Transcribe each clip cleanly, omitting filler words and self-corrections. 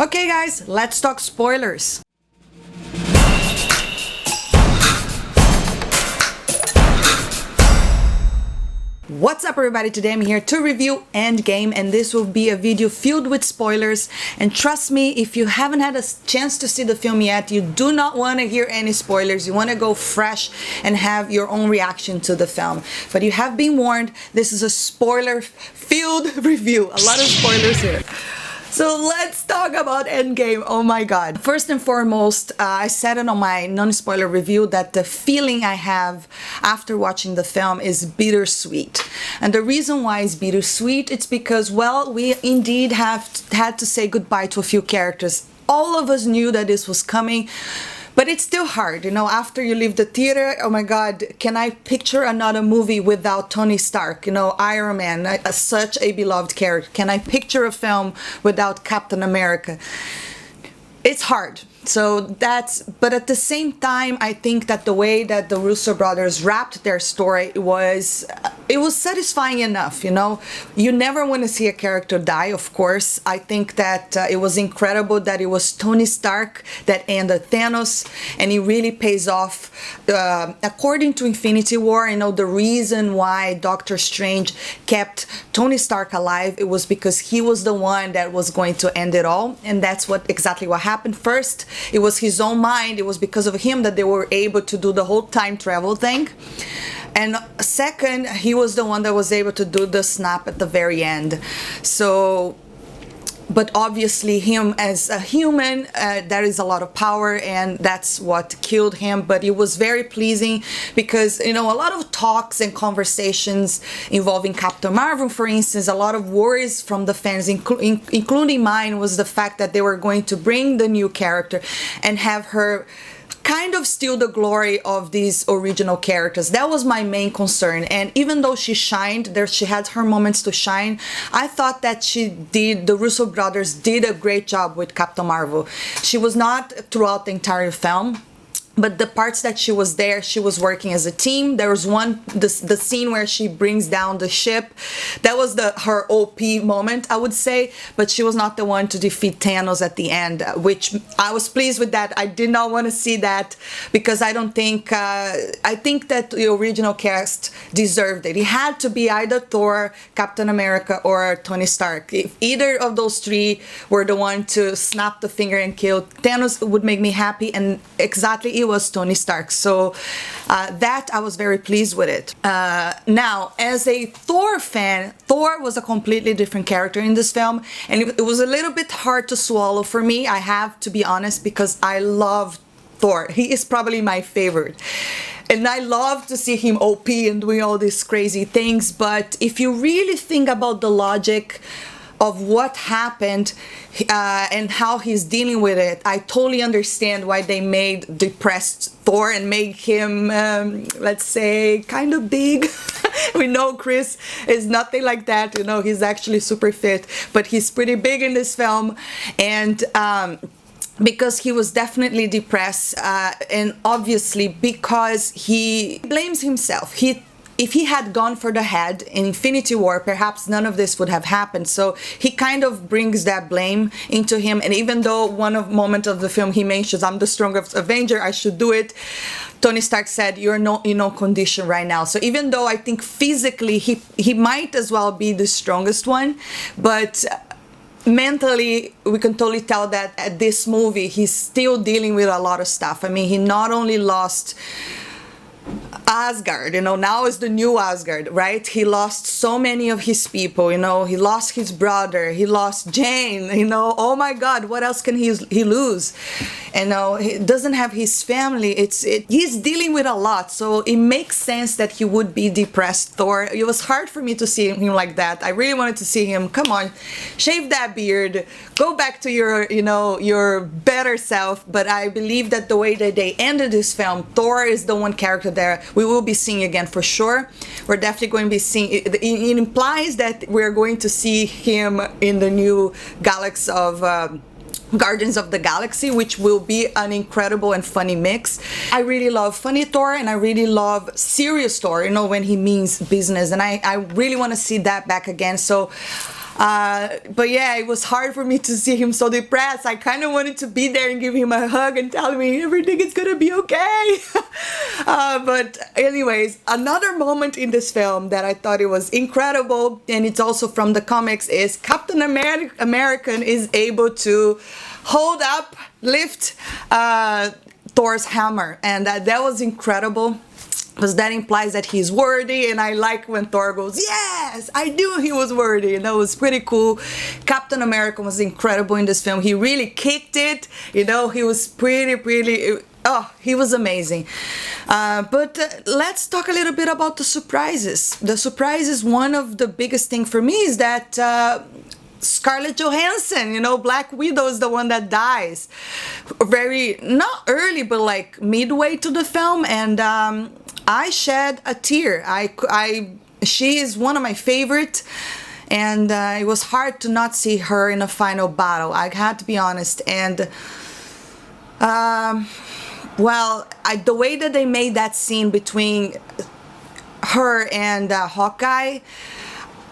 Okay guys, let's talk spoilers. What's up everybody, today I'm here to review Endgame, and this will be a video filled with spoilers. And trust me, if you haven't had a chance to see the film yet, you do not want to hear any spoilers. You want to go fresh and have your own reaction to the film. But you have been warned, this is a spoiler filled review. A lot of spoilers here. So let's talk about Endgame. Oh my god. First and foremost, I said it on my non-spoiler review that the feeling I have after watching the film is bittersweet. And the reason why it's bittersweet, it's because, well, we indeed have had to say goodbye to a few characters. All of us knew that this was coming. But it's still hard, you know, after you leave the theater, oh my god, can I picture another movie without Tony Stark, you know, Iron Man, such a beloved character? Can I picture a film without Captain America? It's hard. So that's, but at the same time, I think that the way that the Russo brothers wrapped their story was satisfying enough, you know. You never want to see a character die, of course. I think that it was incredible that it was Tony Stark that ended Thanos, and it really pays off. According to Infinity War, you know, the reason why Doctor Strange kept Tony Stark alive, it was because he was the one that was going to end it all, and that's exactly what happened. First, it was his own mind. It was because of him that they were able to do the whole time travel thing. And second, he was the one that was able to do the snap at the very end. So, but obviously him as a human, there is a lot of power, and that's what killed him. But it was very pleasing because, you know, a lot of talks and conversations involving Captain Marvel, for instance, a lot of worries from the fans, including mine, was the fact that they were going to bring the new character and have her kind of steal the glory of these original characters. That was my main concern. And even though she shined, she had her moments to shine, I thought that the Russo brothers did a great job with Captain Marvel. She was not throughout the entire film, but the parts that she was there, she was working as a team. There was the scene where she brings down the ship. That was her OP moment, I would say. But she was not the one to defeat Thanos at the end, which I was pleased with that. I did not want to see that because I don't think, I think that the original cast deserved it. It had to be either Thor, Captain America, or Tony Stark. If either of those three were the one to snap the finger and kill Thanos, it would make me happy, and exactly it was Tony Stark. So that I was very pleased with it. Now, as a Thor fan, Thor was a completely different character in this film, and it was a little bit hard to swallow for me, I have to be honest, because I love Thor. He is probably my favorite. And I love to see him OP and doing all these crazy things, but if you really think about the logic of what happened and how he's dealing with it, I totally understand why they made depressed Thor and make him, let's say, kind of big. We know Chris is nothing like that, you know, he's actually super fit, but he's pretty big in this film. And because he was definitely depressed, and obviously because he blames himself. If he had gone for the head in Infinity War, perhaps none of this would have happened. So he kind of brings that blame into him. And even though moment of the film he mentions, I'm the strongest Avenger, I should do it, Tony Stark said, you're not in no condition right now. So even though I think physically he might as well be the strongest one, but mentally we can totally tell that at this movie he's still dealing with a lot of stuff. I mean, he not only lost Asgard, you know, now is the new Asgard, right? He lost so many of his people, you know, he lost his brother, he lost Jane, you know, oh my god, what else can he lose? You know, he doesn't have his family. He's dealing with a lot, so it makes sense that he would be depressed. Thor, it was hard for me to see him like that. I really wanted to see him, come on, shave that beard, go back to your, you know, your better self. But I believe that the way that they ended this film, Thor is the one character there we will be seeing again for sure. We're definitely going to be seeing, it implies that we're going to see him in the new galaxy of Guardians of the Galaxy, which will be an incredible and funny mix. I really love funny Thor, and I really love serious Thor, you know, when he means business, and I really want to see that back again. So But yeah, it was hard for me to see him so depressed. I kind of wanted to be there and give him a hug and tell him everything is gonna be okay. But anyways, another moment in this film that I thought it was incredible, and it's also from the comics, is Captain American is able to hold up, lift Thor's hammer, and that was incredible, because that implies that he's worthy. And I like when Thor goes, yes, I knew he was worthy, and that was pretty cool. Captain America was incredible in this film. He really kicked it, you know. He was pretty, oh, he was amazing. But let's talk a little bit about the surprises. The surprises, one of the biggest thing for me is that Scarlett Johansson, you know, Black Widow, is the one that dies very, not early, but like midway to the film. And I shed a tear. She is one of my favorite, and it was hard to not see her in a final battle. I had to be honest. And well, the way that they made that scene between her and Hawkeye,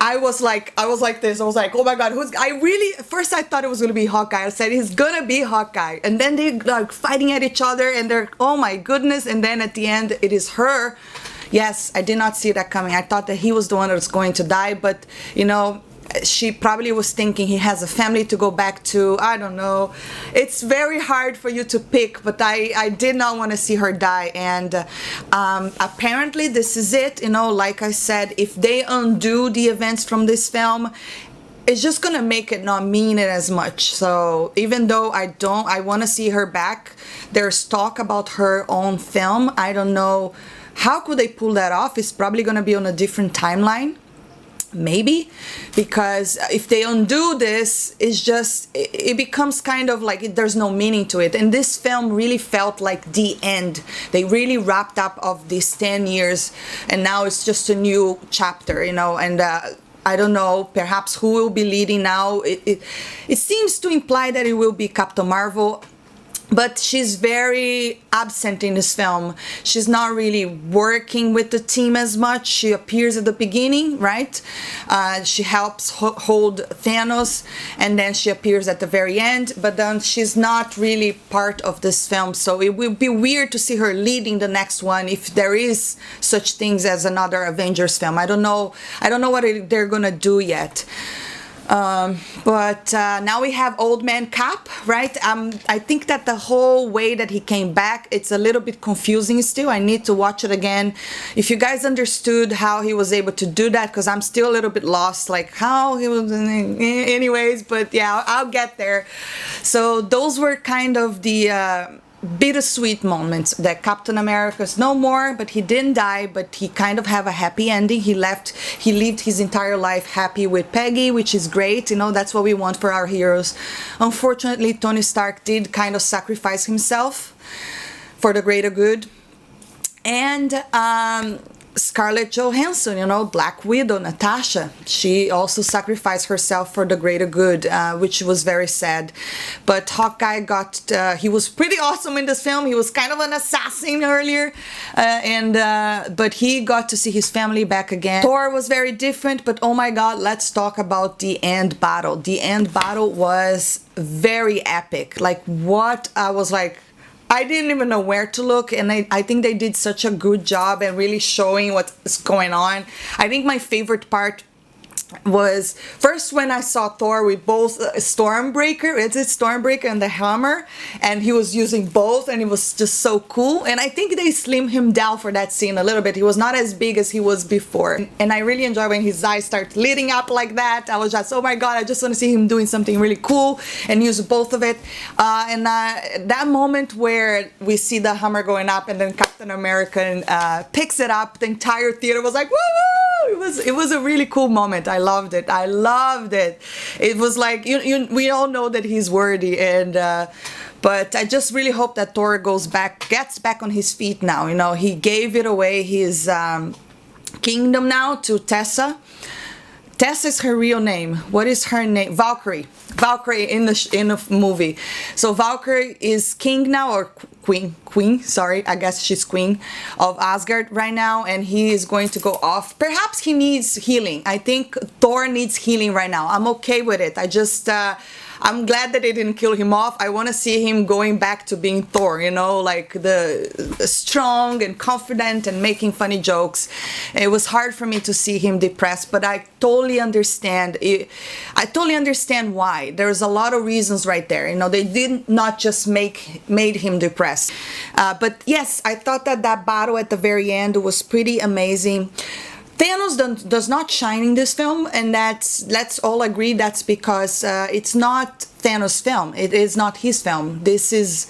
I was like this. I was like, oh my god, at first I thought it was gonna be Hawkeye. I said, he's gonna be Hawkeye. And then they like fighting at each other, and they're, oh my goodness. And then at the end, it is her. Yes, I did not see that coming. I thought that he was the one that was going to die, but you know, she probably was thinking he has a family to go back to. I don't know. It's very hard for you to pick, but I did not want to see her die. And apparently this is it. You know, like I said, if they undo the events from this film, it's just gonna make it not mean it as much. So even though I want to see her back, there's talk about her own film. I don't know how could they pull that off. It's probably gonna be on a different timeline, maybe, because if they undo this, it's just, it becomes kind of like there's no meaning to it. And this film really felt like the end. They really wrapped up of these 10 years, and now it's just a new chapter, you know. And I don't know, perhaps who will be leading now. It seems to imply that it will be Captain Marvel, but she's very absent in this film. She's not really working with the team as much. She appears at the beginning, right? She helps hold Thanos, and then she appears at the very end, but then she's not really part of this film. So it will be weird to see her leading the next one, if there is such things as another Avengers film. I don't know what they're gonna do yet. But now we have Old Man Cap, right? I think that the whole way that he came back, it's a little bit confusing still. I need to watch it again. If you guys understood how he was able to do that, because I'm still a little bit lost, like how he was, anyways, but yeah, I'll get there. So those were kind of the bittersweet moments, that Captain America's no more, but he didn't die, but he kind of have a happy ending. He lived his entire life happy with Peggy, which is great. You know, that's what we want for our heroes. Unfortunately, Tony Stark did kind of sacrifice himself for the greater good. And Scarlett Johansson, you know, Black Widow, Natasha, she also sacrificed herself for the greater good, which was very sad. But Hawkeye he was pretty awesome in this film. He was kind of an assassin earlier, but he got to see his family back again. Thor was very different, but oh my god, let's talk about the end battle. The end battle was very epic. Like, what, I was like, I didn't even know where to look, and I think they did such a good job at really showing what's going on. I think my favorite part was first when I saw Thor with both Stormbreaker and the hammer, and he was using both, and it was just so cool. And I think they slimmed him down for that scene a little bit. He was not as big as he was before, and I really enjoy when his eyes start lighting up like that. I was just, oh my god, I just want to see him doing something really cool and use both of it. And that moment where we see the hammer going up and then Captain America picks it up, the entire theater was like, woo woo! It was a really cool moment. I loved it. I loved it. It was like, we all know that he's worthy, and but I just really hope that Thor gets back on his feet now. You know, he gave it away, his kingdom now, to Tessa. Tess is her real name. What is her name? Valkyrie. Valkyrie in the movie. So Valkyrie is king now, or queen, sorry, I guess she's queen of Asgard right now, and he is going to go off. Perhaps he needs healing. I think Thor needs healing right now. I'm okay with it. I'm glad that they didn't kill him off. I want to see him going back to being Thor, you know, like the strong and confident and making funny jokes. It was hard for me to see him depressed, but I totally understand. I totally understand why. There's a lot of reasons right there. You know, they did not just made him depressed. But yes, I thought that battle at the very end was pretty amazing. Thanos does not shine in this film, and let's all agree that's because it's not Thanos' film. It is not his film. This is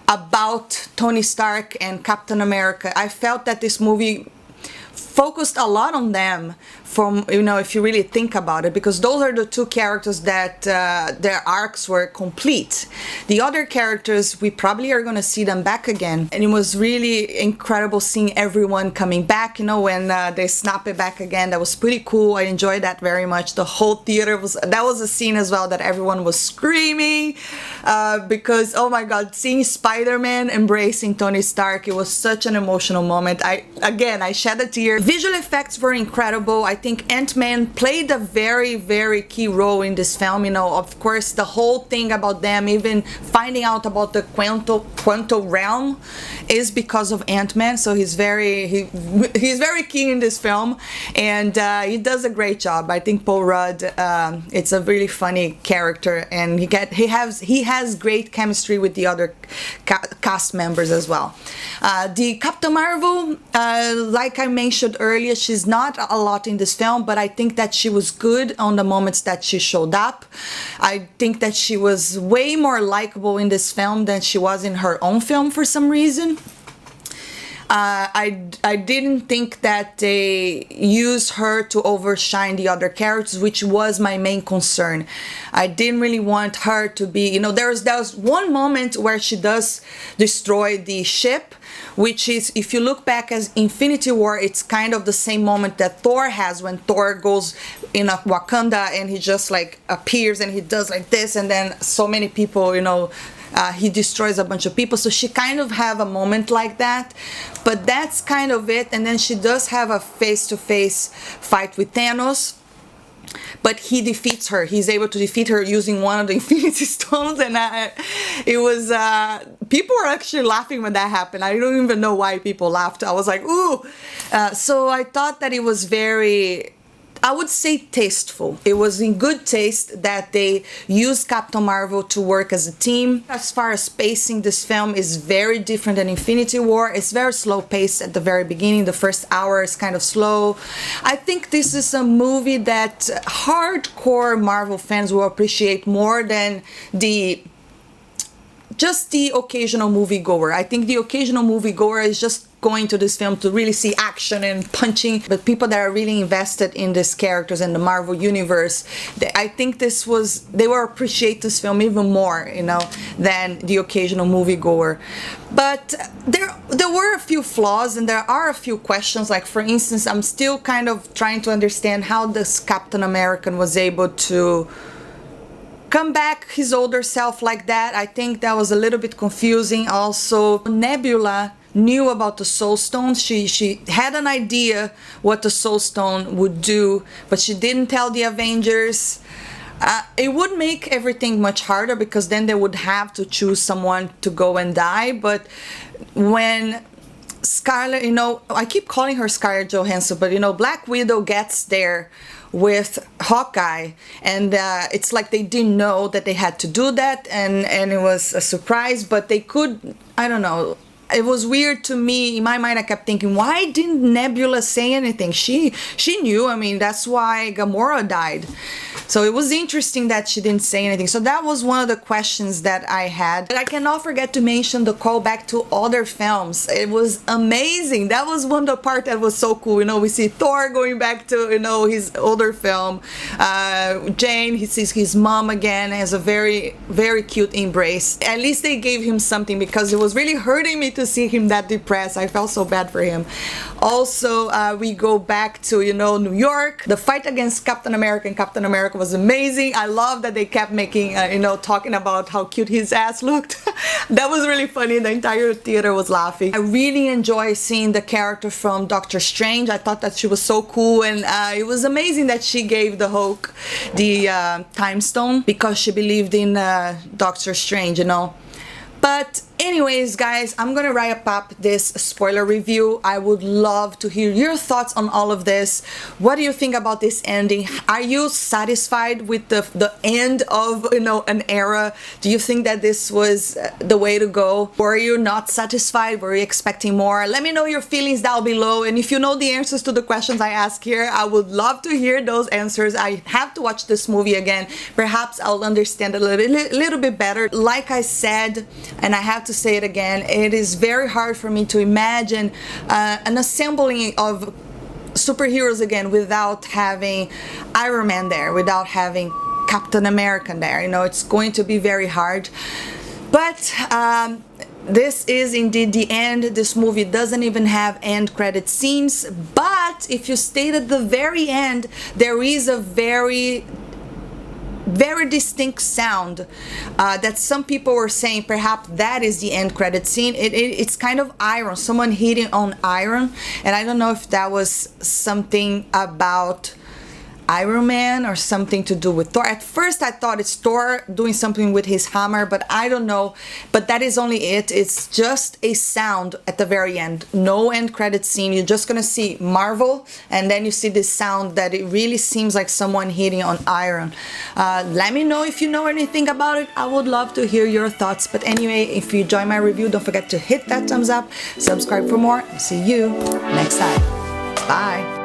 about Tony Stark and Captain America. I felt that this movie focused a lot on them, from, you know, if you really think about it, because those are the two characters that their arcs were complete. The other characters, we probably are going to see them back again, and it was really incredible seeing everyone coming back, you know, when they snap it back again. That was pretty cool. I enjoyed that very much. The whole theater that was a scene as well that everyone was screaming because, oh my god, seeing Spider-Man embracing Tony Stark, it was such an emotional moment. I shed a tear. Visual effects were incredible. I think Ant-Man played a very, very key role in this film. You know, of course, the whole thing about them even finding out about the quantum realm is because of Ant-Man. So he's very key in this film, and he does a great job. I think Paul Rudd, it's a really funny character, and he has great chemistry with the other cast members as well. The Captain Marvel, like I mentioned earlier, she's not a lot in this film, but I think that she was good on the moments that she showed up. I think that she was way more likable in this film than she was in her own film for some reason. I didn't think that they used her to overshine the other characters, which was my main concern. I didn't really want her to be, you know, there was one moment where she does destroy the ship, which is, if you look back as Infinity War, it's kind of the same moment that Thor has when Thor goes in a Wakanda and he just like appears and he does like this, and then so many people, you know, he destroys a bunch of people. So she kind of have a moment like that, but that's kind of it. And then she does have a face-to-face fight with Thanos, but he defeats her. He's able to defeat her using one of the Infinity Stones, and it was people were actually laughing when that happened. I don't even know why people laughed. I was like, ooh. So I thought that it was very, I would say, tasteful. It was in good taste that they used Captain Marvel to work as a team. As far as pacing, this film is very different than Infinity War. It's very slow paced at the very beginning. The first hour is kind of slow. I think this is a movie that hardcore Marvel fans will appreciate more than just the occasional moviegoer. I think the occasional moviegoer is just going to this film to really see action and punching, but people that are really invested in these characters and the Marvel universe, I think they will appreciate this film even more, you know, than the occasional moviegoer. But there were a few flaws, and there are a few questions. Like, for instance, I'm still kind of trying to understand how this Captain America was able to come back his older self like that. I think that was a little bit confusing. Also, Nebula knew about the Soul Stone. She had an idea what the Soul Stone would do, but she didn't tell the Avengers. It would make everything much harder, because then they would have to choose someone to go and die. But when Scarlett, you know, I keep calling her Scarlett Johansson, but you know, Black Widow gets there with Hawkeye, and it's like they didn't know that they had to do that, and it was a surprise, but they could, I don't know. It was weird to me. In my mind, I kept thinking, why didn't Nebula say anything? She knew. I mean, that's why Gamora died. So it was interesting that she didn't say anything. So that was one of the questions that I had. But I cannot forget to mention the callback to other films. It was amazing. That was one of the part that was so cool. You know, we see Thor going back to, you know, his older film. Jane, he sees his mom again, has a very, very cute embrace. At least they gave him something, because it was really hurting me to see him that depressed. I felt so bad for him. Also, we go back to, you know, New York. The fight against Captain America and Captain America was amazing. I love that they kept making, you know, talking about how cute his ass looked. That was really funny. The entire theater was laughing. I really enjoy seeing the character from Doctor Strange. I thought that she was so cool, and it was amazing that she gave the Hulk the time stone because she believed in Doctor Strange, you know. But anyways, guys, I'm gonna wrap up this spoiler review. I would love to hear your thoughts on all of this. What do you think about this ending? Are you satisfied with the end of, you know, an era? Do you think that this was the way to go? Were you not satisfied? Were you expecting more? Let me know your feelings down below. And if you know the answers to the questions I ask here, I would love to hear those answers. I have to watch this movie again. Perhaps I'll understand a little bit better. Like I said, and I have to say it again, it is very hard for me to imagine an assembling of superheroes again without having Iron Man there, without having Captain America there. You know, it's going to be very hard. But this is indeed the end. This movie doesn't even have end credit scenes, but if you stayed at the very end, there is a very distinct sound that some people were saying perhaps that is the end credit scene. It's kind of iron, someone hitting on iron, and I don't know if that was something about Iron Man or something to do with Thor. At first I thought it's Thor doing something with his hammer, but I don't know. But that is only it. It's just a sound at the very end. No end credit scene. You're just gonna see Marvel, and then you see this sound that it really seems like someone hitting on iron. Let me know if you know anything about it. I would love to hear your thoughts. But anyway, if you enjoy my review, don't forget to hit that thumbs up, subscribe for more, and see you next time. Bye.